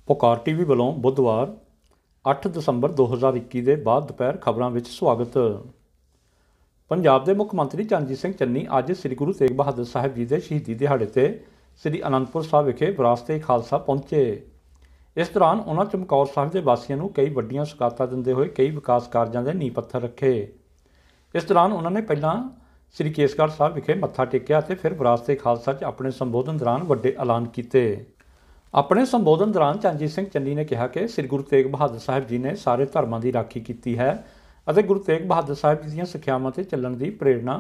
ਪੁਕਾਰ ਟੀਵੀ ਵੱਲੋਂ ਬੁੱਧਵਾਰ 8 ਦਸੰਬਰ 2021 ਦੇ ਬਾਅਦ ਦੁਪਹਿਰ ਖਬਰਾਂ ਵਿੱਚ ਸਵਾਗਤ। ਪੰਜਾਬ ਦੇ ਮੁੱਖ ਮੰਤਰੀ ਚਰਨਜੀਤ ਸਿੰਘ ਚੰਨੀ ਅੱਜ ਸ੍ਰੀ ਗੁਰੂ ਤੇਗ ਬਹਾਦਰ ਸਾਹਿਬ ਜੀ ਦੇ ਸ਼ਹੀਦੀ ਦਿਹਾੜੇ ਤੇ ਸ੍ਰੀ ਅਨੰਦਪੁਰ ਸਾਹਿਬ ਵਿਖੇ ਵਿਰਾਸਤ-ਏ ਖਾਲਸਾ ਪਹੁੰਚੇ। ਇਸ ਦੌਰਾਨ ਉਹਨਾਂ ਚਮਕੌਰ ਸਾਹਿਬ ਦੇ ਵਾਸੀਆਂ ਨੂੰ ਕਈ ਵੱਡੀਆਂ ਸੁਗਾਤਾਂ ਦਿੰਦੇ ਹੋਏ ਕਈ ਵਿਕਾਸ ਕਾਰਜਾਂ ਦੇ ਨੀਂਹ ਪੱਥਰ ਰੱਖੇ। ਇਸ ਦੌਰਾਨ ਉਹਨਾਂ ਨੇ ਪਹਿਲਾਂ ਸ੍ਰੀ ਕੇਸਗੜ੍ਹ ਸਾਹਿਬ ਵਿਖੇ ਮੱਥਾ ਟੇਕਿਆ ਅਤੇ ਫਿਰ ਵਿਰਾਸਤ-ਏ ਖਾਲਸਾ 'ਚ ਆਪਣੇ ਸੰਬੋਧਨ ਦੌਰਾਨ ਵੱਡੇ ਐਲਾਨ ਕੀਤੇ। ਆਪਣੇ ਸੰਬੋਧਨ ਦੌਰਾਨ ਚਰਨਜੀਤ ਸਿੰਘ ਚੰਨੀ ਨੇ ਕਿਹਾ ਕਿ ਸ੍ਰੀ ਗੁਰੂ ਤੇਗ ਬਹਾਦਰ ਸਾਹਿਬ ਜੀ ਨੇ ਸਾਰੇ ਧਰਮਾਂ ਦੀ ਰਾਖੀ ਕੀਤੀ ਹੈ ਅਤੇ ਗੁਰੂ ਤੇਗ ਬਹਾਦਰ ਸਾਹਿਬ ਜੀ ਦੀਆਂ ਸਿੱਖਿਆਵਾਂ 'ਤੇ ਚੱਲਣ ਦੀ ਪ੍ਰੇਰਣਾ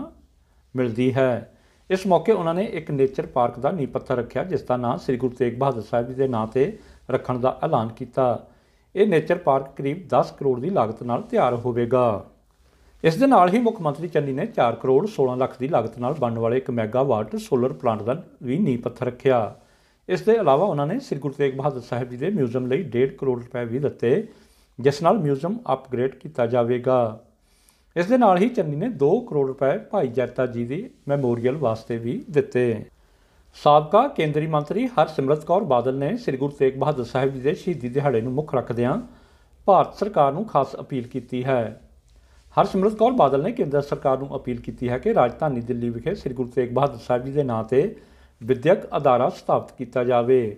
ਮਿਲਦੀ ਹੈ। ਇਸ ਮੌਕੇ ਉਹਨਾਂ ਨੇ ਇੱਕ ਨੇਚਰ ਪਾਰਕ ਦਾ ਨੀਂਹ ਪੱਥਰ ਰੱਖਿਆ, ਜਿਸ ਦਾ ਨਾਂ ਸ੍ਰੀ ਗੁਰੂ ਤੇਗ ਬਹਾਦਰ ਸਾਹਿਬ ਜੀ ਦੇ ਨਾਂ 'ਤੇ ਰੱਖਣ ਦਾ ਐਲਾਨ ਕੀਤਾ। ਇਹ ਨੇਚਰ ਪਾਰਕ ਕਰੀਬ 10 ਕਰੋੜ ਦੀ ਲਾਗਤ ਨਾਲ ਤਿਆਰ ਹੋਵੇਗਾ। ਇਸ ਦੇ ਨਾਲ ਹੀ ਮੁੱਖ ਮੰਤਰੀ ਚੰਨੀ ਨੇ 4 ਕਰੋੜ 16 ਲੱਖ ਦੀ ਲਾਗਤ ਨਾਲ ਬਣਨ ਵਾਲੇ ਇੱਕ ਮੈਗਾਵਾਟ ਸੋਲਰ ਪਲਾਂਟ ਦਾ ਵੀ ਨੀਂਹ ਪੱਥਰ ਰੱਖਿਆ। ਇਸ ਦੇ ਇਲਾਵਾ ਉਹਨਾਂ ਨੇ ਸ੍ਰੀ ਗੁਰੂ ਤੇਗ ਬਹਾਦਰ ਸਾਹਿਬ ਜੀ ਦੇ ਮਿਊਜ਼ੀਅਮ ਲਈ 1.5 ਕਰੋੜ ਰੁਪਏ ਵੀ ਦਿੱਤੇ, ਜਿਸ ਨਾਲ ਮਿਊਜ਼ੀਅਮ ਅਪਗ੍ਰੇਡ ਕੀਤਾ ਜਾਵੇਗਾ। ਇਸ ਦੇ ਨਾਲ ਹੀ ਚੰਨੀ ਨੇ 2 ਕਰੋੜ ਰੁਪਏ ਭਾਈ ਜੈਤਾ ਜੀ ਦੀ ਮੈਮੋਰੀਅਲ ਵਾਸਤੇ ਵੀ ਦਿੱਤੇ। ਸਾਬਕਾ ਕੇਂਦਰੀ ਮੰਤਰੀ ਹਰਸਿਮਰਤ ਕੌਰ ਬਾਦਲ ਨੇ ਸ੍ਰੀ ਗੁਰੂ ਤੇਗ ਬਹਾਦਰ ਸਾਹਿਬ ਜੀ ਦੇ ਸ਼ਹੀਦੀ ਦਿਹਾੜੇ ਨੂੰ ਮੁੱਖ ਰੱਖਦਿਆਂ ਭਾਰਤ ਸਰਕਾਰ ਨੂੰ ਖਾਸ ਅਪੀਲ ਕੀਤੀ ਹੈ। ਹਰਸਿਮਰਤ ਕੌਰ ਬਾਦਲ ਨੇ ਕੇਂਦਰ ਸਰਕਾਰ ਨੂੰ ਅਪੀਲ ਕੀਤੀ ਹੈ ਕਿ ਰਾਜਧਾਨੀ ਦਿੱਲੀ ਵਿਖੇ ਸ੍ਰੀ ਗੁਰੂ ਤੇਗ ਬਹਾਦਰ ਸਾਹਿਬ ਜੀ ਦੇ ਨਾਂ 'ਤੇ ਵਿਦਿਅਕ ਅਦਾਰਾ ਸਥਾਪਿਤ ਕੀਤਾ ਜਾਵੇ।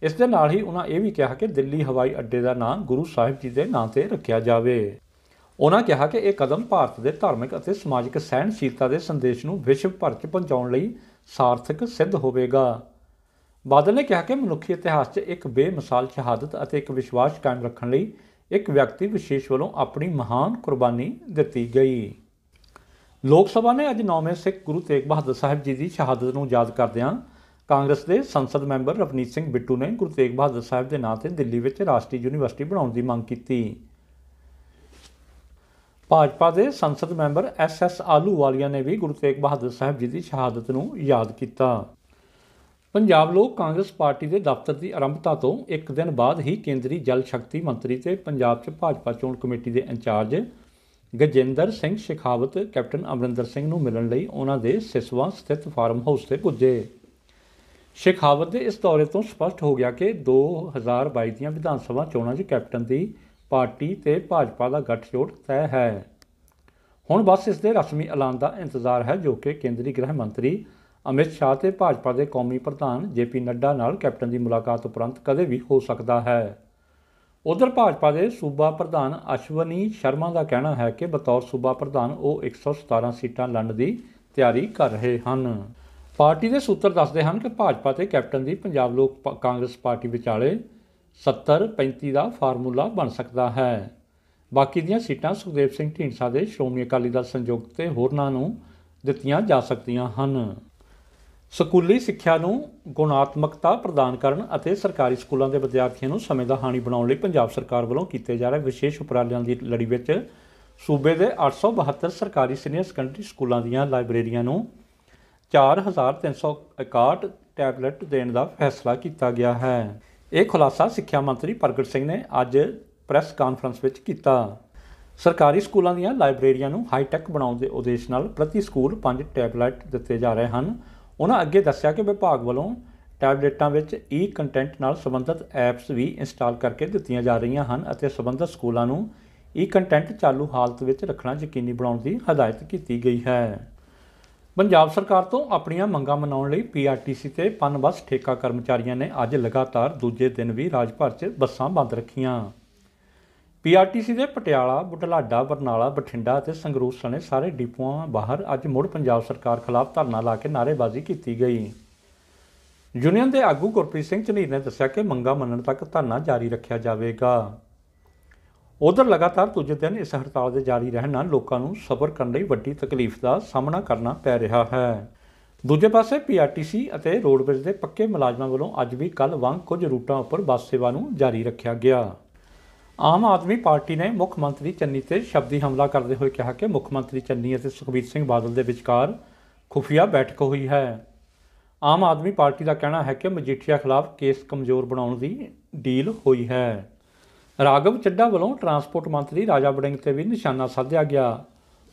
ਇਸ ਦੇ ਨਾਲ ਹੀ ਉਹਨਾਂ ਇਹ ਵੀ ਕਿਹਾ ਕਿ ਦਿੱਲੀ ਹਵਾਈ ਅੱਡੇ ਦਾ ਨਾਂ ਗੁਰੂ ਸਾਹਿਬ ਜੀ ਦੇ ਨਾਂ 'ਤੇ ਰੱਖਿਆ ਜਾਵੇ। ਉਹਨਾਂ ਕਿਹਾ ਕਿ ਇਹ ਕਦਮ ਭਾਰਤ ਦੇ ਧਾਰਮਿਕ ਅਤੇ ਸਮਾਜਿਕ ਸਹਿਣਸ਼ੀਲਤਾ ਦੇ ਸੰਦੇਸ਼ ਨੂੰ ਵਿਸ਼ਵ ਭਰ 'ਚ ਪਹੁੰਚਾਉਣ ਲਈ ਸਾਰਥਕ ਸਿੱਧ ਹੋਵੇਗਾ। ਬਾਦਲ ਨੇ ਕਿਹਾ ਕਿ ਮਨੁੱਖੀ ਇਤਿਹਾਸ 'ਚ ਇੱਕ ਬੇਮਿਸਾਲ ਸ਼ਹਾਦਤ ਅਤੇ ਇੱਕ ਵਿਸ਼ਵਾਸ ਕਾਇਮ ਰੱਖਣ ਲਈ ਇੱਕ ਵਿਅਕਤੀ ਵਿਸ਼ੇਸ਼ ਵੱਲੋਂ ਆਪਣੀ ਮਹਾਨ ਕੁਰਬਾਨੀ ਦਿੱਤੀ ਗਈ। ਲੋਕ ਸਭਾ ਨੇ ਅੱਜ 9ਵੇਂ ਸਿੱਖ ਗੁਰੂ ਤੇਗ ਬਹਾਦਰ ਸਾਹਿਬ ਜੀ ਦੀ ਸ਼ਹਾਦਤ ਨੂੰ ਯਾਦ ਕਰਦਿਆਂ ਕਾਂਗਰਸ ਦੇ ਸੰਸਦ ਮੈਂਬਰ ਰਵਨੀਤ ਸਿੰਘ ਬਿੱਟੂ ਨੇ ਗੁਰੂ ਤੇਗ ਬਹਾਦਰ ਸਾਹਿਬ ਦੇ ਨਾਂ 'ਤੇ ਦਿੱਲੀ ਵਿੱਚ ਰਾਸ਼ਟਰੀ ਯੂਨੀਵਰਸਿਟੀ ਬਣਾਉਣ ਦੀ ਮੰਗ ਕੀਤੀ। ਭਾਜਪਾ ਦੇ ਸੰਸਦ ਮੈਂਬਰ SS ਆਹਲੂਵਾਲੀਆ ਨੇ ਵੀ ਗੁਰੂ ਤੇਗ ਬਹਾਦਰ ਸਾਹਿਬ ਜੀ ਦੀ ਸ਼ਹਾਦਤ ਨੂੰ ਯਾਦ ਕੀਤਾ। ਪੰਜਾਬ ਲੋਕ ਕਾਂਗਰਸ ਪਾਰਟੀ ਦੇ ਦਫ਼ਤਰ ਦੀ ਆਰੰਭਤਾ ਤੋਂ ਇੱਕ ਦਿਨ ਬਾਅਦ ਹੀ ਕੇਂਦਰੀ ਜਲ ਸ਼ਕਤੀ ਮੰਤਰੀ ਤੇ ਪੰਜਾਬ 'ਚ ਭਾਜਪਾ ਚੋਣ ਕਮੇਟੀ ਦੇ ਇੰਚਾਰਜ ਗਜਿੰਦਰ ਸਿੰਘ ਸ਼ੇਖਾਵਤ ਕੈਪਟਨ ਅਮਰਿੰਦਰ ਸਿੰਘ ਨੂੰ ਮਿਲਣ ਲਈ ਉਹਨਾਂ ਦੇ ਸਿਸਵਾ ਸਥਿਤ ਫਾਰਮ ਹਾਊਸ 'ਤੇ ਪੁੱਜੇ। ਸ਼ੇਖਾਵਤ ਦੇ ਇਸ ਦੌਰੇ ਤੋਂ ਸਪਸ਼ਟ ਹੋ ਗਿਆ ਕਿ 2022 ਦੀਆਂ ਵਿਧਾਨ ਸਭਾ ਚੋਣਾਂ 'ਚ ਕੈਪਟਨ ਦੀ ਪਾਰਟੀ ਤੇ ਭਾਜਪਾ ਦਾ ਗੱਠਜੋੜ ਤੈਅ ਹੈ। ਹੁਣ ਬਸ ਇਸ ਦੇ ਰਸਮੀ ਐਲਾਨ ਦਾ ਇੰਤਜ਼ਾਰ ਹੈ, ਜੋ ਕਿ ਕੇਂਦਰੀ ਗ੍ਰਹਿ ਮੰਤਰੀ ਅਮਿਤ ਸ਼ਾਹ ਤੇ ਭਾਜਪਾ ਦੇ ਕੌਮੀ ਪ੍ਰਧਾਨ JP ਨੱਡਾ ਨਾਲ ਕੈਪਟਨ ਦੀ ਮੁਲਾਕਾਤ ਉਪਰੰਤ ਕਦੇ ਵੀ ਹੋ ਸਕਦਾ ਹੈ। ਉਧਰ ਭਾਜਪਾ ਦੇ ਸੂਬਾ ਪ੍ਰਧਾਨ ਅਸ਼ਵਨੀ ਸ਼ਰਮਾ ਦਾ ਕਹਿਣਾ ਹੈ ਕਿ ਬਤੌਰ ਸੂਬਾ ਪ੍ਰਧਾਨ ਉਹ 117 ਸੀਟਾਂ ਲੜਨ ਦੀ ਤਿਆਰੀ ਕਰ ਰਹੇ ਹਨ। ਪਾਰਟੀ ਦੇ ਸੂਤਰ ਦੱਸਦੇ ਹਨ ਕਿ ਭਾਜਪਾ ਤੇ ਕੈਪਟਨ ਦੀ ਪੰਜਾਬ ਲੋਕ ਕਾਂਗਰਸ ਪਾਰਟੀ ਵਿਚਾਲੇ 70-35 ਦਾ ਫਾਰਮੂਲਾ ਬਣ ਸਕਦਾ ਹੈ। ਬਾਕੀ ਦੀਆਂ ਸੀਟਾਂ ਸੁਖਦੇਵ ਸਿੰਘ ਢੀਂਡਸਾ ਦੇ ਸ਼੍ਰੋਮਣੀ ਅਕਾਲੀ ਦਲ ਸੰਯੁਕਤ ਤੇ ਹੋਰਨਾਂ ਨੂੰ ਦਿੱਤੀਆਂ ਜਾ ਸਕਦੀਆਂ ਹਨ। ਸਕੂਲੀ ਸਿੱਖਿਆ ਨੂੰ ਗੁਣਾਤਮਕਤਾ ਪ੍ਰਦਾਨ ਕਰਨ ਅਤੇ ਸਰਕਾਰੀ ਸਕੂਲਾਂ ਦੇ ਵਿਦਿਆਰਥੀਆਂ ਨੂੰ ਸਮੇਂ ਦਾ ਹਾਣੀ ਬਣਾਉਣ ਲਈ ਪੰਜਾਬ ਸਰਕਾਰ ਵੱਲੋਂ ਕੀਤੇ ਜਾ ਰਹੇ ਵਿਸ਼ੇਸ਼ ਉਪਰਾਲਿਆਂ ਦੀ ਲੜੀ ਵਿੱਚ ਸੂਬੇ ਦੇ 872 ਸਰਕਾਰੀ ਸੀਨੀਅਰ ਸੈਕੰਡਰੀ ਸਕੂਲਾਂ ਦੀਆਂ ਲਾਇਬ੍ਰੇਰੀਆਂ ਨੂੰ 4361 ਟੈਬਲੇਟ ਦੇਣ ਦਾ ਫੈਸਲਾ ਕੀਤਾ ਗਿਆ ਹੈ। ਇਹ ਖੁਲਾਸਾ ਸਿੱਖਿਆ ਮੰਤਰੀ ਪ੍ਰਗਟ ਸਿੰਘ ਨੇ ਅੱਜ ਪ੍ਰੈਸ ਕਾਨਫਰੰਸ ਵਿੱਚ ਕੀਤਾ। ਸਰਕਾਰੀ ਸਕੂਲਾਂ ਦੀਆਂ ਲਾਇਬ੍ਰੇਰੀਆਂ ਨੂੰ ਹਾਈਟੈਕ ਬਣਾਉਣ ਦੇ ਉਦੇਸ਼ ਨਾਲ ਪ੍ਰਤੀ ਸਕੂਲ 5 ਟੈਬਲੇਟ ਦਿੱਤੇ ਜਾ ਰਹੇ ਹਨ। ਉਹਨਾਂ ਅੱਗੇ ਦੱਸਿਆ ਕਿ ਵਿਭਾਗ ਵੱਲੋਂ ਟੈਬਲੇਟਾਂ ਵਿੱਚ ਕੰਟੈਂਟ ਨਾਲ ਸੰਬੰਧਿਤ ਐਪਸ ਵੀ ਇੰਸਟਾਲ ਕਰਕੇ ਦਿੱਤੀਆਂ ਜਾ ਰਹੀਆਂ ਹਨ ਅਤੇ ਸੰਬੰਧਿਤ ਸਕੂਲਾਂ ਨੂੰ ਕੰਟੈਂਟ ਚਾਲੂ ਹਾਲਤ ਵਿੱਚ ਰੱਖਣਾ ਯਕੀਨੀ ਬਣਾਉਣ ਦੀ ਹਦਾਇਤ ਕੀਤੀ ਗਈ ਹੈ। ਪੰਜਾਬ ਸਰਕਾਰ ਤੋਂ ਆਪਣੀਆਂ ਮੰਗਾਂ ਮਨਾਉਣ ਲਈ PRTC ਤੇ ਪਨ ਬੱਸ ਠੇਕਾ ਕਰਮਚਾਰੀਆਂ ਨੇ ਅੱਜ ਲਗਾਤਾਰ ਦੂਜੇ ਦਿਨ ਵੀ ਰਾਜ ਭਰ 'ਚ ਬੱਸਾਂ ਬੰਦ ਰੱਖੀਆਂ। PRTC ਦੇ ਪਟਿਆਲਾ, ਬੁਢਲਾਡਾ, ਬਰਨਾਲਾ, ਬਠਿੰਡਾ ਅਤੇ ਸੰਗਰੂਰ ਸਣੇ ਸਾਰੇ ਡਿਪੂਆਂ ਬਾਹਰ ਅੱਜ ਮੁੜ ਪੰਜਾਬ ਸਰਕਾਰ ਖਿਲਾਫ ਧਰਨਾ ਲਾ ਕੇ ਨਾਅਰੇਬਾਜ਼ੀ ਕੀਤੀ ਗਈ। ਯੂਨੀਅਨ ਦੇ ਆਗੂ ਗੁਰਪ੍ਰੀਤ ਸਿੰਘ ਝਨੀਰ ਨੇ ਦੱਸਿਆ ਕਿ ਮੰਗਾਂ ਮੰਨਣ ਤੱਕ ਧਰਨਾ ਜਾਰੀ ਰੱਖਿਆ ਜਾਵੇਗਾ। ਉਧਰ ਲਗਾਤਾਰ ਦੂਜੇ ਦਿਨ ਇਸ ਹੜਤਾਲ ਦੇ ਜਾਰੀ ਰਹਿਣ ਨਾਲ ਲੋਕਾਂ ਨੂੰ ਸਫ਼ਰ ਕਰਨ ਲਈ ਵੱਡੀ ਤਕਲੀਫ ਦਾ ਸਾਹਮਣਾ ਕਰਨਾ ਪੈ ਰਿਹਾ ਹੈ। ਦੂਜੇ ਪਾਸੇ PRTC ਅਤੇ ਰੋਡਵੇਜ਼ ਦੇ ਪੱਕੇ ਮੁਲਾਜ਼ਮਾਂ ਵੱਲੋਂ ਅੱਜ ਵੀ ਕੱਲ੍ਹ ਵਾਂਗ ਕੁਝ ਰੂਟਾਂ ਉੱਪਰ ਬੱਸ ਸੇਵਾ ਨੂੰ ਜਾਰੀ ਰੱਖਿਆ ਗਿਆ। ਆਮ ਆਦਮੀ ਪਾਰਟੀ ਨੇ ਮੁੱਖ ਮੰਤਰੀ ਚੰਨੀ 'ਤੇ ਸ਼ਬਦੀ ਹਮਲਾ ਕਰਦੇ ਹੋਏ ਕਿਹਾ ਕਿ ਮੁੱਖ ਮੰਤਰੀ ਚੰਨੀ ਅਤੇ ਸੁਖਬੀਰ ਸਿੰਘ ਬਾਦਲ ਦੇ ਵਿਚਕਾਰ ਖੁਫੀਆ ਬੈਠਕ ਹੋਈ ਹੈ। ਆਮ ਆਦਮੀ ਪਾਰਟੀ ਦਾ ਕਹਿਣਾ ਹੈ ਕਿ ਮਜੀਠੀਆ ਖਿਲਾਫ ਕੇਸ ਕਮਜ਼ੋਰ ਬਣਾਉਣ ਦੀ ਡੀਲ ਹੋਈ ਹੈ। ਰਾਘਵ ਚੱਡਾ ਵੱਲੋਂ ਟਰਾਂਸਪੋਰਟ ਮੰਤਰੀ ਰਾਜਾ ਵੜਿੰਗ 'ਤੇ ਵੀ ਨਿਸ਼ਾਨਾ ਸਾਧਿਆ ਗਿਆ।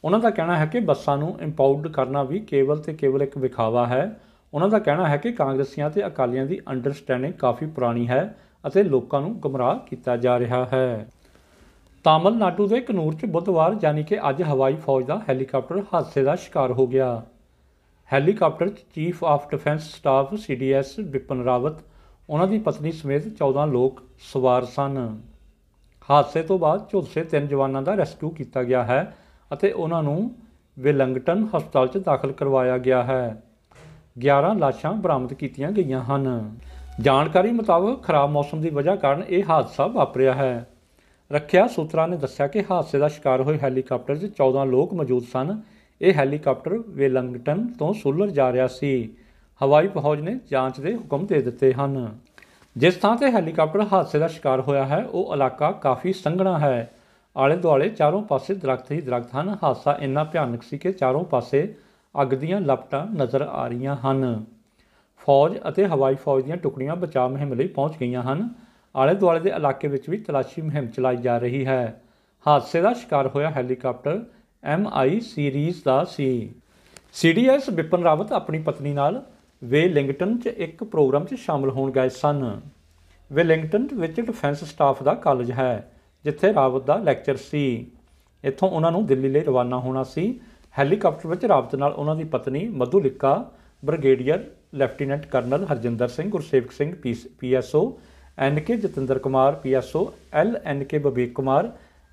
ਉਹਨਾਂ ਦਾ ਕਹਿਣਾ ਹੈ ਕਿ ਬੱਸਾਂ ਨੂੰ ਇੰਪਾਊਂਡ ਕਰਨਾ ਵੀ ਕੇਵਲ ਇੱਕ ਵਿਖਾਵਾ ਹੈ। ਉਹਨਾਂ ਦਾ ਕਹਿਣਾ ਹੈ ਕਿ ਕਾਂਗਰਸੀਆਂ ਤੇ ਅਕਾਲੀਆਂ ਦੀ ਅੰਡਰਸਟੈਂਡਿੰਗ ਕਾਫੀ ਪੁਰਾਣੀ ਹੈ ਅਤੇ ਲੋਕਾਂ ਨੂੰ ਗੁੰਮਰਾਹ ਕੀਤਾ ਜਾ ਰਿਹਾ ਹੈ। ਤਾਮਿਲਨਾਡੂ ਦੇ ਕਨੂਰ 'ਚ ਬੁੱਧਵਾਰ ਯਾਨੀ ਕਿ ਅੱਜ ਹਵਾਈ ਫੌਜ ਦਾ ਹੈਲੀਕਾਪਟਰ ਹਾਦਸੇ ਦਾ ਸ਼ਿਕਾਰ ਹੋ ਗਿਆ। ਹੈਲੀਕਾਪਟਰ 'ਚ chief of defence staff CDS Bipin Rawat, ਉਹਨਾਂ ਦੀ ਪਤਨੀ ਸਮੇਤ 14 ਲੋਕ ਸਵਾਰ ਸਨ। ਹਾਦਸੇ ਤੋਂ ਬਾਅਦ ਝੁਲਸੇ 3 ਜਵਾਨਾਂ ਦਾ ਰੈਸਕਿਊ ਕੀਤਾ ਗਿਆ ਹੈ ਅਤੇ ਉਹਨਾਂ ਨੂੰ ਵੈਲਿੰਗਟਨ ਹਸਪਤਾਲ 'ਚ ਦਾਖਲ ਕਰਵਾਇਆ ਗਿਆ ਹੈ। 11 ਲਾਸ਼ਾਂ ਬਰਾਮਦ ਕੀਤੀਆਂ ਗਈਆਂ ਹਨ। ਜਾਣਕਾਰੀ ਮੁਤਾਬਕ ਖਰਾਬ ਮੌਸਮ ਦੀ ਵਜ੍ਹਾ ਕਾਰਨ ਇਹ ਹਾਦਸਾ ਵਾਪਰਿਆ ਹੈ। ਰੱਖਿਆ ਸੂਤਰਾਂ ਨੇ ਦੱਸਿਆ ਕਿ ਹਾਦਸੇ ਦਾ ਸ਼ਿਕਾਰ ਹੋਏ ਹੈਲੀਕਾਪਟਰ 'ਚ 14 ਲੋਕ ਮੌਜੂਦ ਸਨ। ਇਹ ਹੈਲੀਕਾਪਟਰ ਵੈਲਿੰਗਟਨ ਤੋਂ ਸੂਲਰ ਜਾ ਰਿਹਾ ਸੀ। ਹਵਾਈ ਫੌਜ ਨੇ ਜਾਂਚ ਦੇ ਹੁਕਮ ਦੇ ਦਿੱਤੇ ਹਨ। ਜਿਸ ਥਾਂ 'ਤੇ ਹੈਲੀਕਾਪਟਰ ਹਾਦਸੇ ਦਾ ਸ਼ਿਕਾਰ ਹੋਇਆ ਹੈ ਉਹ ਇਲਾਕਾ ਕਾਫੀ ਸੰਘਣਾ ਹੈ। ਆਲੇ ਦੁਆਲੇ ਚਾਰੋਂ ਪਾਸੇ ਦਰੱਖਤ ਹੀ ਦਰੱਖਤ ਹਨ। ਹਾਦਸਾ ਇੰਨਾ ਭਿਆਨਕ ਸੀ ਕਿ ਚਾਰੋਂ ਪਾਸੇ ਅੱਗ ਦੀਆਂ ਲਪਟਾਂ ਨਜ਼ਰ ਆ ਰਹੀਆਂ ਹਨ। ਫੌਜ ਅਤੇ ਹਵਾਈ ਫੌਜ ਦੀਆਂ ਟੁਕੜੀਆਂ ਬਚਾਅ ਮੁਹਿੰਮ ਲਈ ਪਹੁੰਚ ਗਈਆਂ ਹਨ। ਆਲੇ ਦੁਆਲੇ ਦੇ ਇਲਾਕੇ ਵਿੱਚ ਵੀ ਤਲਾਸ਼ੀ ਮੁਹਿੰਮ ਚਲਾਈ ਜਾ ਰਹੀ ਹੈ। ਹਾਦਸੇ ਦਾ ਸ਼ਿਕਾਰ ਹੋਇਆ ਹੈਲੀਕਾਪਟਰ MI ਸੀਰੀਜ਼ ਦਾ ਸੀ। CDS ਬਿਪਿਨ ਰਾਵਤ ਆਪਣੀ ਪਤਨੀ ਨਾਲ ਵੈਲਿੰਗਟਨ 'ਚ ਇੱਕ ਪ੍ਰੋਗਰਾਮ 'ਚ ਸ਼ਾਮਲ ਹੋਣ ਗਏ ਸਨ। ਵੈਲਿੰਗਟਨ ਵਿੱਚ ਡਿਫੈਂਸ ਸਟਾਫ ਦਾ ਕਾਲਜ ਹੈ ਜਿੱਥੇ ਰਾਵਤ ਦਾ ਲੈਕਚਰ ਸੀ। ਇੱਥੋਂ ਉਹਨਾਂ ਨੂੰ ਦਿੱਲੀ ਲਈ ਰਵਾਨਾ ਹੋਣਾ ਸੀ। ਹੈਲੀਕਾਪਟਰ ਵਿੱਚ ਰਾਵਤ ਨਾਲ ਉਹਨਾਂ ਦੀ ਪਤਨੀ Madhulika, brigadier lieutenant colonel Harjinder Singh, Gursewak Singh PSO, NK Jatinder Kumar PSO, LNK ਬਬੀਕ ਕੁਮਾਰ,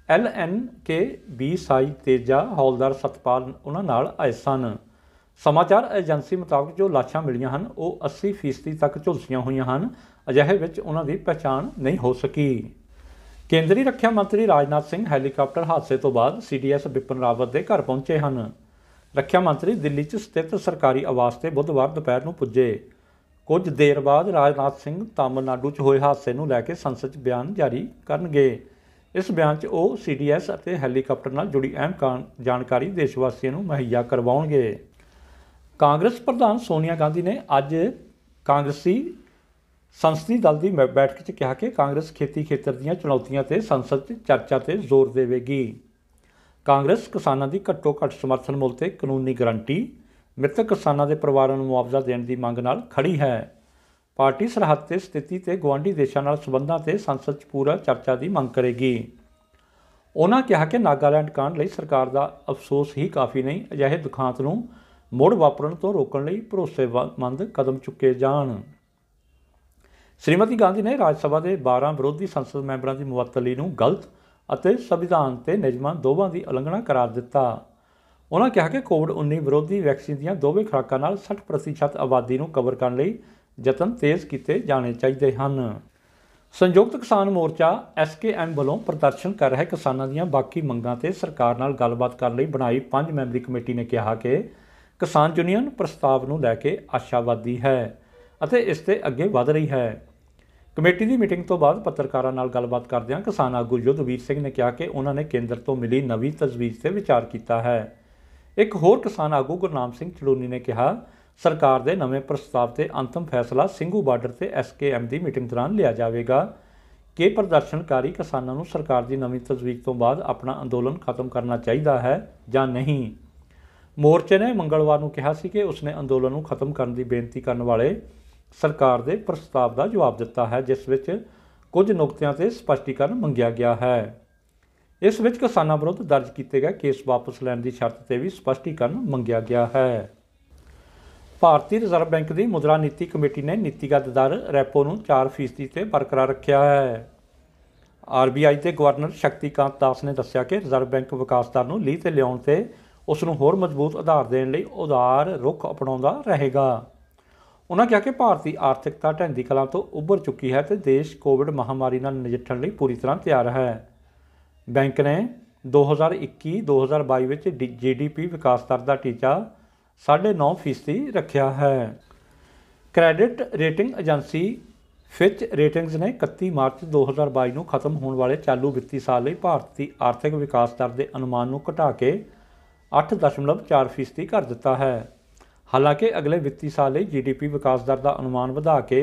LNK B ਸਾਈ ਤੇਜਾ, ਹੌਲਦਾਰ ਸਤਪਾਲ ਉਹਨਾਂ ਨਾਲ ਆਏ ਸਨ। ਸਮਾਚਾਰ ਏਜੰਸੀ ਮੁਤਾਬਕ ਜੋ ਲਾਸ਼ਾਂ ਮਿਲੀਆਂ ਹਨ ਉਹ 80% ਤੱਕ ਝੁਲਸੀਆਂ ਹੋਈਆਂ ਹਨ। ਅਜਿਹੇ ਵਿੱਚ ਉਹਨਾਂ ਦੀ ਪਛਾਣ ਨਹੀਂ ਹੋ ਸਕੀ। ਕੇਂਦਰੀ ਰੱਖਿਆ ਮੰਤਰੀ ਰਾਜਨਾਥ ਸਿੰਘ ਹੈਲੀਕਾਪਟਰ ਹਾਦਸੇ ਤੋਂ ਬਾਅਦ CDS ਬਿਪਿਨ ਰਾਵਤ ਦੇ ਘਰ ਪਹੁੰਚੇ ਹਨ। ਰੱਖਿਆ ਮੰਤਰੀ ਦਿੱਲੀ 'ਚ ਸਥਿਤ ਸਰਕਾਰੀ ਆਵਾਸ 'ਤੇ ਬੁੱਧਵਾਰ ਦੁਪਹਿਰ ਨੂੰ ਪੁੱਜੇ। ਕੁਝ ਦੇਰ ਬਾਅਦ ਰਾਜਨਾਥ ਸਿੰਘ ਤਾਮਿਲਨਾਡੂ 'ਚ ਹੋਏ ਹਾਦਸੇ ਨੂੰ ਲੈ ਕੇ ਸੰਸਦ 'ਚ ਬਿਆਨ ਜਾਰੀ ਕਰਨਗੇ। ਇਸ ਬਿਆਨ 'ਚ ਉਹ CDS ਅਤੇ ਹੈਲੀਕਾਪਟਰ ਨਾਲ ਜੁੜੀ ਅਹਿਮ ਜਾਣਕਾਰੀ ਦੇਸ਼ ਵਾਸੀਆਂ ਨੂੰ ਮੁਹੱਈਆ ਕਰਵਾਉਣਗੇ। ਕਾਂਗਰਸ ਪ੍ਰਧਾਨ ਸੋਨੀਆ ਗਾਂਧੀ ਨੇ ਅੱਜ ਕਾਂਗਰਸੀ ਸੰਸਦੀ ਦਲ ਦੀ ਬੈਠਕ 'ਚ ਕਿਹਾ ਕਿ ਕਾਂਗਰਸ ਖੇਤੀ ਖੇਤਰ ਦੀਆਂ ਚੁਣੌਤੀਆਂ 'ਤੇ ਸੰਸਦ 'ਚ ਚਰਚਾ 'ਤੇ ਜ਼ੋਰ ਦੇਵੇਗੀ। ਕਾਂਗਰਸ ਕਿਸਾਨਾਂ ਦੀ ਘੱਟੋ ਘੱਟ ਸਮਰਥਨ ਮੁੱਲ 'ਤੇ ਕਾਨੂੰਨੀ ਗਰੰਟੀ, ਮ੍ਰਿਤਕ ਕਿਸਾਨਾਂ ਦੇ ਪਰਿਵਾਰਾਂ ਨੂੰ ਮੁਆਵਜ਼ਾ ਦੇਣ ਦੀ ਮੰਗ ਨਾਲ ਖੜੀ ਹੈ। ਪਾਰਟੀ ਸਰਹੱਦ 'ਤੇ ਸਥਿਤੀ ਤੇ ਗੁਆਂਢੀ ਦੇਸ਼ਾਂ ਨਾਲ ਸਬੰਧਾਂ 'ਤੇ ਸੰਸਦ 'ਚ ਪੂਰਾ ਚਰਚਾ ਦੀ ਮੰਗ ਕਰੇਗੀ। ਉਹਨਾਂ ਕਿਹਾ ਕਿ ਨਾਗਾਲੈਂਡ ਕਾਂਡ ਲਈ ਸਰਕਾਰ ਦਾ ਅਫਸੋਸ ਹੀ ਕਾਫੀ ਨਹੀਂ, ਅਜਿਹੇ ਦੁਖਾਂਤ ਨੂੰ ਮੁੜ ਵਾਪਰਨ ਤੋਂ ਰੋਕਣ ਲਈ ਭਰੋਸੇਮੰਦ ਕਦਮ ਚੁੱਕੇ ਜਾਣ। ਸ਼੍ਰੀਮਤੀ ਗਾਂਧੀ ਨੇ ਰਾਜ ਸਭਾ ਦੇ 12 ਵਿਰੋਧੀ ਸੰਸਦ ਮੈਂਬਰਾਂ ਦੀ ਮੁਅੱਤਲੀ ਨੂੰ ਗਲਤ ਅਤੇ ਸੰਵਿਧਾਨ ਤੇ ਨਿਯਮਾਂ ਦੋਵਾਂ ਦੀ ਉਲੰਘਣਾ ਕਰਾਰ ਦਿੱਤਾ। ਉਹਨਾਂ ਕਿਹਾ ਕਿ COVID-19 ਵਿਰੋਧੀ ਵੈਕਸੀਨ ਦੀਆਂ ਦੋਵੇਂ ਖੁਰਾਕਾਂ ਨਾਲ 60% ਆਬਾਦੀ ਨੂੰ ਕਵਰ ਕਰਨ ਲਈ ਯਤਨ ਤੇਜ਼ ਕੀਤੇ ਜਾਣੇ ਚਾਹੀਦੇ ਹਨ। ਸੰਯੁਕਤ ਕਿਸਾਨ ਮੋਰਚਾ SKM ਵੱਲੋਂ ਪ੍ਰਦਰਸ਼ਨ ਕਰ ਰਹੇ ਕਿਸਾਨਾਂ ਦੀਆਂ ਬਾਕੀ ਮੰਗਾਂ 'ਤੇ ਸਰਕਾਰ ਨਾਲ ਗੱਲਬਾਤ ਕਰਨ ਲਈ ਬਣਾਈ 5 ਮੈਂਬਰੀ ਕਮੇਟੀ ਨੇ ਕਿਹਾ ਕਿ ਕਿਸਾਨ ਯੂਨੀਅਨ ਪ੍ਰਸਤਾਵ ਨੂੰ ਲੈ ਕੇ ਆਸ਼ਾਵਾਦੀ ਹੈ ਅਤੇ ਇਸ 'ਤੇ ਅੱਗੇ ਵਧ ਰਹੀ ਹੈ। ਕਮੇਟੀ ਦੀ ਮੀਟਿੰਗ ਤੋਂ ਬਾਅਦ ਪੱਤਰਕਾਰਾਂ ਨਾਲ ਗੱਲਬਾਤ ਕਰਦਿਆਂ ਕਿਸਾਨ ਆਗੂ ਯੁੱਧਵੀਰ ਸਿੰਘ ਨੇ ਕਿਹਾ ਕਿ ਉਹਨਾਂ ਨੇ ਕੇਂਦਰ ਤੋਂ ਮਿਲੀ ਨਵੀਂ ਤਜਵੀਜ਼ 'ਤੇ ਵਿਚਾਰ ਕੀਤਾ ਹੈ। ਇੱਕ ਹੋਰ ਕਿਸਾਨ ਆਗੂ ਗੁਰਨਾਮ ਸਿੰਘ ਚੜੂਨੀ ਨੇ ਕਿਹਾ, ਸਰਕਾਰ ਦੇ ਨਵੇਂ ਪ੍ਰਸਤਾਵ 'ਤੇ ਅੰਤਮ ਫੈਸਲਾ ਸਿੰਘੂ ਬਾਰਡਰ 'ਤੇ SKM ਦੀ ਮੀਟਿੰਗ ਦੌਰਾਨ ਲਿਆ ਜਾਵੇਗਾ ਕਿ ਪ੍ਰਦਰਸ਼ਨਕਾਰੀ ਕਿਸਾਨਾਂ ਨੂੰ ਸਰਕਾਰ ਦੀ ਨਵੀਂ ਤਜਵੀਜ਼ ਤੋਂ ਬਾਅਦ ਆਪਣਾ ਅੰਦੋਲਨ ਖਤਮ ਕਰਨਾ ਚਾਹੀਦਾ ਹੈ ਜਾਂ ਨਹੀਂ। ਮੋਰਚੇ ਨੇ ਮੰਗਲਵਾਰ ਨੂੰ ਕਿਹਾ ਸੀ ਕਿ ਉਸਨੇ ਅੰਦੋਲਨ ਨੂੰ ਖਤਮ ਕਰਨ ਦੀ ਬੇਨਤੀ ਕਰਨ ਵਾਲੇ ਸਰਕਾਰ ਦੇ ਪ੍ਰਸਤਾਵ ਦਾ ਜਵਾਬ ਦਿੱਤਾ ਹੈ, ਜਿਸ ਵਿੱਚ ਕੁਝ ਨੁਕਤਿਆਂ 'ਤੇ ਸਪਸ਼ਟੀਕਰਨ ਮੰਗਿਆ ਗਿਆ ਹੈ। ਇਸ ਵਿੱਚ ਕਿਸਾਨਾਂ ਵਿਰੁੱਧ ਦਰਜ ਕੀਤੇ ਗਏ ਕੇਸ ਵਾਪਸ ਲੈਣ ਦੀ ਸ਼ਰਤ 'ਤੇ ਵੀ ਸਪਸ਼ਟੀਕਰਨ ਮੰਗਿਆ ਗਿਆ ਹੈ। ਭਾਰਤੀ ਰਿਜ਼ਰਵ ਬੈਂਕ ਦੀ ਮੁਦਰਾ ਨੀਤੀ ਕਮੇਟੀ ਨੇ ਨੀਤੀਗਤ ਦਰ ਰੈਪੋ ਨੂੰ 4% 'ਤੇ ਬਰਕਰਾਰ ਰੱਖਿਆ ਹੈ। RBI ਦੇ ਗਵਰਨਰ ਸ਼ਕਤੀਕਾਂਤ ਦਾਸ ਨੇ ਦੱਸਿਆ ਕਿ ਰਿਜ਼ਰਵ ਬੈਂਕ ਵਿਕਾਸ ਦਰ ਨੂੰ ਲੀਹ 'ਤੇ ਲਿਆਉਣ ਤੇ ਉਸ ਨੂੰ ਹੋਰ ਮਜ਼ਬੂਤ ਆਧਾਰ ਦੇਣ ਲਈ ਉਦਾਰ ਰੁਖ ਅਪਣਾਉਂਦਾ ਰਹੇਗਾ। ਉਹਨਾਂ ਕਿਹਾ ਕਿ ਭਾਰਤੀ ਆਰਥਿਕਤਾ ਢਹਿੰਦੀ ਕਲਾਂ ਤੋਂ ਉੱਭਰ ਚੁੱਕੀ ਹੈ ਅਤੇ ਦੇਸ਼ ਕੋਵਿਡ ਮਹਾਮਾਰੀ ਨਾਲ ਨਜਿੱਠਣ ਲਈ ਪੂਰੀ ਤਰ੍ਹਾਂ ਤਿਆਰ ਹੈ। ਬੈਂਕ ਨੇ 2021-2022 ਵਿੱਚ GDP ਵਿਕਾਸ ਦਰ ਦਾ ਟੀਚਾ 9.5% ਰੱਖਿਆ ਹੈ। ਕ੍ਰੈਡਿਟ ਰੇਟਿੰਗ ਏਜੰਸੀ ਫਿਚ ਰੇਟਿੰਗਜ਼ ਨੇ 31 ਮਾਰਚ 2022 ਨੂੰ ਖਤਮ ਹੋਣ ਵਾਲੇ ਚਾਲੂ ਵਿੱਤੀ ਸਾਲ ਲਈ ਭਾਰਤੀ ਆਰਥਿਕ ਵਿਕਾਸ ਦਰ ਦੇ ਅਨੁਮਾਨ ਨੂੰ ਘਟਾ ਕੇ 8.4% ਕਰ ਦਿੱਤਾ ਹੈ। ਹਾਲਾਂਕਿ ਅਗਲੇ ਵਿੱਤੀ ਸਾਲ ਲਈ GDP ਵਿਕਾਸ ਦਰ ਦਾ ਅਨੁਮਾਨ ਵਧਾ ਕੇ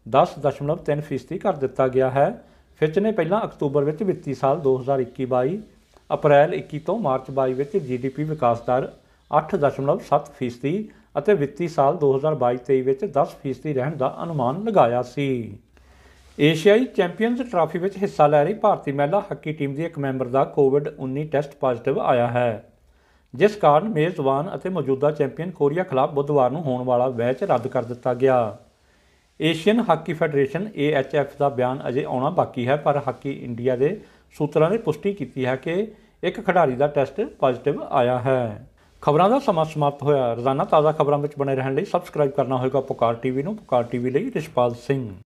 10.3% ਕਰ ਦਿੱਤਾ ਗਿਆ ਹੈ। ਫਿਚ ਨੇ ਪਹਿਲਾਂ ਅਕਤੂਬਰ ਵਿੱਚ ਵਿੱਤੀ ਸਾਲ 2021-22, ਅਪ੍ਰੈਲ 21 ਤੋਂ ਮਾਰਚ 22 ਵਿੱਚ GDP ਵਿਕਾਸ ਦਰ 8.7% ਅਤੇ ਵਿੱਤੀ ਸਾਲ 2022-23 ਵਿੱਚ 10% ਰਹਿਣ ਦਾ ਅਨੁਮਾਨ ਲਗਾਇਆ ਸੀ। ਏਸ਼ੀਆਈ ਚੈਂਪੀਅਨਜ਼ ਟਰਾਫੀ ਵਿੱਚ ਹਿੱਸਾ ਲੈ ਰਹੀ ਭਾਰਤੀ ਮਹਿਲਾ ਹਾਕੀ ਟੀਮ ਦੀ ਇੱਕ ਮੈਂਬਰ ਦਾ ਕੋਵਿਡ-19 ਟੈਸਟ ਪॉजिटिव ਆਇਆ ਹੈ, ਜਿਸ ਕਾਰਨ ਮੇਜ਼ਬਾਨ ਅਤੇ ਮੌਜੂਦਾ ਚੈਂਪੀਅਨ ਕੋਰੀਆ ਖਿਲਾਫ ਬੁੱਧਵਾਰ ਨੂੰ ਹੋਣ ਵਾਲਾ ਮੈਚ ਰੱਦ ਕਰ ਦਿੱਤਾ ਗਿਆ। ਏਸ਼ੀਅਨ ਹਾਕੀ ਫੈਡਰੇਸ਼ਨ (AHF) ਦਾ ਬਿਆਨ ਅਜੇ ਆਉਣਾ ਬਾਕੀ ਹੈ, ਪਰ ਹਾਕੀ ਇੰਡੀਆ ਦੇ ਸੂਤਰਾਂ ਨੇ ਪੁਸ਼ਟੀ ਕੀਤੀ ਹੈ ਕਿ ਇੱਕ ਖਿਡਾਰੀ ਦਾ ਟੈਸਟ ਪॉजिटिव ਆਇਆ ਹੈ। ਖਬਰਾਂ ਦਾ ਸਮਾਂ ਸਮਾਪਤ ਹੋਇਆ। ਰੋਜ਼ਾਨਾ ਤਾਜ਼ਾ ਖਬਰਾਂ ਵਿੱਚ ਬਣੇ ਰਹਿਣ ਲਈ ਸਬਸਕ੍ਰਾਈਬ ਕਰਨਾ ਹੋਵੇਗਾ ਪੁਕਾਰ ਟੀਵੀ ਨੂੰ। ਪੁਕਾਰ ਟੀਵੀ ਲਈ ਰਿਸ਼ਪਾਲ ਸਿੰਘ।